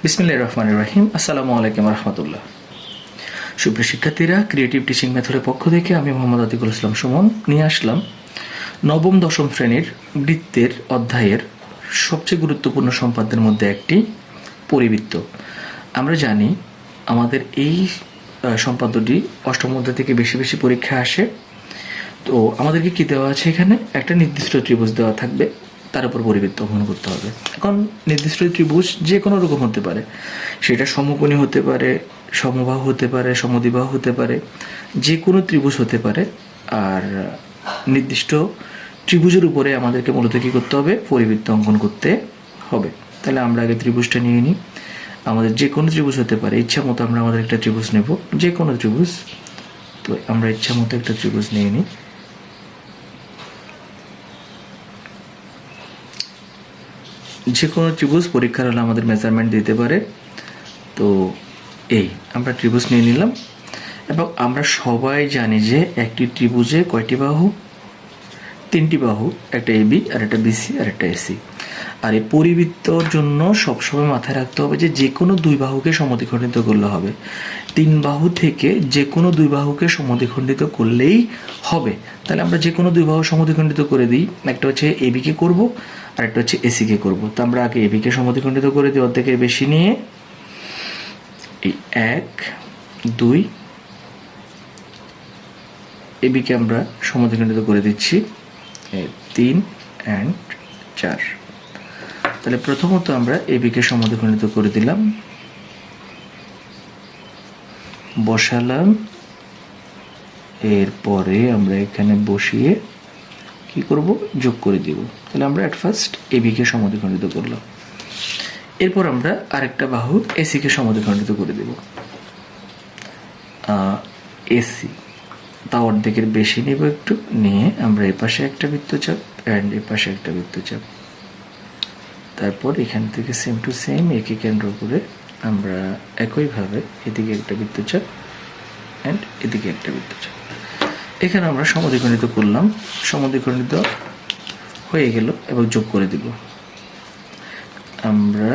বিসমিল্লাহির রহমানির রহিম। আসসালামু আলাইকুম রহমতুল্লাহ। সুপ্রিয় শিক্ষার্থীরা, ক্রিয়েটিভ টিচিং মেথডের পক্ষ থেকে আমি মোহাম্মদ আতিকুল ইসলাম সুমন নিয়ে আসলাম নবম দশম শ্রেণীর বৃত্তের অধ্যায়ের সবচেয়ে গুরুত্বপূর্ণ সম্পাদ্যের মধ্যে একটি পরিবৃত্ত। আমরা জানি আমাদের এই সম্পাদ্যটি অষ্টম অধ্যায় থেকে বেশি বেশি পরীক্ষা আসে। তো আমাদেরকে কি দেওয়া আছে, এখানে একটা নির্দিষ্ট ত্রিভুজ দেওয়া থাকবে, তার উপর পরিবৃত্ত অঙ্কন করতে হবে। এখন নির্দিষ্ট ত্রিভুজ যে কোনো রকম হতে পারে, সেটা সমকোণী হতে পারে, সমবাহু হতে পারে, সমদ্বিবাহু হতে পারে, যে কোনো ত্রিভুজ হতে পারে। আর নির্দিষ্ট ত্রিভুজের উপরে আমাদেরকে মূলত কী করতে হবে, পরিবৃত্ত অঙ্কন করতে হবে। তাহলে আমরা আগে ত্রিভুজটা নিয়ে নিই। আমাদের যে কোনো ত্রিভুজ হতে পারে, ইচ্ছা মতো আমরা আমাদের একটা ত্রিভুজ নেব, যে কোনো ত্রিভুজ। তো আমরা ইচ্ছা মতো একটা ত্রিভুজ নিয়ে নিই। যে কোনো ত্রিভুজ পরীক্ষার হলে আমাদের মেজারমেন্ট দিতে পারে। তো এই আমরা ত্রিভুজ নিয়ে নিলাম, এবং আমরা সবাই জানি যে একটি ত্রিভুজে কয়টি বাহু? তিনটি বাহু, একটা এবি আর একটা বিসি আর একটা এসি। আর এই পরিবৃত্তর জন্য সবসময় মাথায় রাখতে হবে যে যে কোনো দুই বাহুকে সমদ্বিখণ্ডিত করলে হবে। তিন বাহু থেকে যে কোনো দুই বাহুকে সমদ্বিখণ্ডিত করলেই হবে। তাহলে আমরা যে কোনো দুই বাহু সমদ্বিখণ্ডিত করে দিই। একটা হচ্ছে এবিকে করব, আর একটা হচ্ছে এসিকে করব। তো আমরা আগে এবিকে সমদ্বিখণ্ডিত করে দিই অর্ধেকের বেশি নিয়ে। এই 1 2 এবিকে আমরা সমদ্বিখণ্ডিত করে দিচ্ছি 3 and 4। তাহলে প্রথমত আমরা এবিকে সমদ্বিখণ্ডিত করে দিলাম, বসালাম। এরপরে আমরা এখানে বসিয়ে কি করব, যোগ করে দিব। তাহলে আমরা এট ফার্স্ট এবিকে সমদ্বিখণ্ডিত করলাম। এরপর আমরা আরেকটা বাহু এসিকে সমদ্বিখণ্ডিত করে দেব। এসি তা অর্ধেকের বেশি নেব একটু, নিয়ে আমরা এ পাশে একটা বৃত্তচাপ অ্যান্ড এ পাশে একটা বৃত্তচাপ। তারপর এখান থেকে সেম টু সেম একে কেন্দ্র করে আমরা একইভাবে এদিকে একটা বৃত্তচাপ অ্যান্ড এদিকে একটা বৃত্তচাপ। এখানে আমরা সমদ্বিখণ্ডিত করলাম, সমদ্বিখণ্ডিত হয়ে গেল এবং যোগ করে দিব। আমরা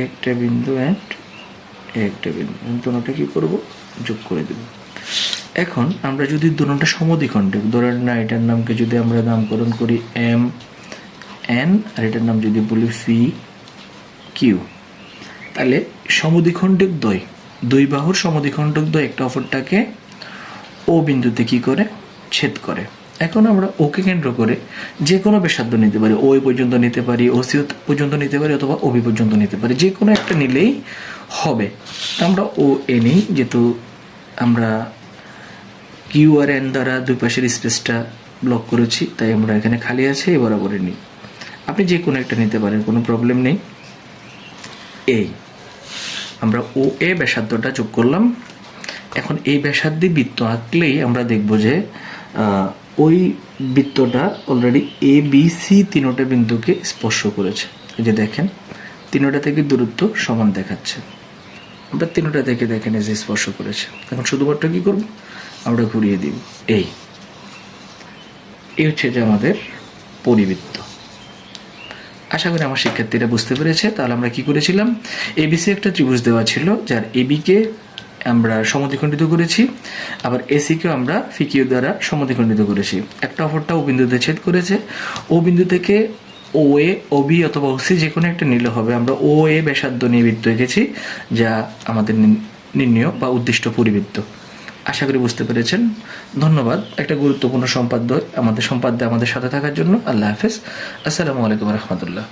একটা বিন্দু অ্যান্ড একটা বিন্দু, দুটোটা কি করব, যোগ করে দেব। এখন আমরা যদি দুটোটা সমদ্বিখণ্ডক, ধরেন না এটার নামকে যদি আমরা নামকরণ করি এম এন, আর এটার নাম যদি বলি ফি কিউ, তাহলে সমদ্বিখণ্ডক দ্বয়, দুই বাহুর সমদ্বিখণ্ডক দ্বয় একটা অপরটাকে ও বিন্দুতে কি করে, ছেদ করে। এখন আমরা ওকে কেন্দ্র করে যে কোনো ব্যাসার্ধ নিতে পারি, ও পর্যন্ত নিতে পারি, ও সি পর্যন্ত নিতে পারি, অথবা ওবি পর্যন্ত নিতে পারি, যে কোনো একটা নিলেই হবে। আমরা ও এ নিই, যেহেতু আমরা কিউ আর এন দ্বারা দুই পাশের স্পেসটা ব্লক করেছি, তাই আমরা এখানে খালি আছে এই বরাবরে নিই। আপনি যে কোনো একটা নিতে পারেন, কোনো প্রবলেম নেই। এই আমরা ও এ ব্যাসার্ধটা যোগ করলাম। এখন এই ব্যাসার্ধে বৃত্ত আঁকলেই আমরা দেখব যে ওই বৃত্তটা অলরেডি এ বি সি তিনোটা বিন্দুকে স্পর্শ করেছে। এই যে দেখেন, তিনোটা থেকে দূরত্ব সমান দেখাচ্ছে। আমরা তিনোটা থেকে দেখেন এই যে স্পর্শ করেছে। এখন শুধুমাত্র কি করব, আমরা ঘুরিয়ে দিব। এই হচ্ছে যে আমাদের পরিবৃত্ত। আশা করি আমার শিক্ষার্থীরা বুঝতে পেরেছে। তাহলে আমরা কি করেছিলাম, এবিসি একটা ত্রিভুজ দেওয়া ছিল, যার এবিকে আমরা সমদ্বিখণ্ডিত করেছি, আবার এসিকেও আমরা ফিকিউ দ্বারা সমদ্বিখণ্ডিত করেছি। একটা অপরটা ও বিন্দুতে ছেদ করেছে। ও বিন্দু থেকে ও এ, ওবি অথবা ওসি যে কোনো একটা নিলে হবে। আমরা ও এ ব্যাসার্ধ নিয়ে বৃত্ত এঁকেছি, যা আমাদের নির্ণয় বা উদ্দিষ্ট পরিবৃত্ত। আশা করি বুঝতে পেরেছেন। ধন্যবাদ একটা গুরুত্বপূর্ণ সম্পাদ্য আমাদের সাথে থাকার জন্য। আল্লাহ হাফেজ। আসসালামু আলাইকুম রহমতুল্লাহ।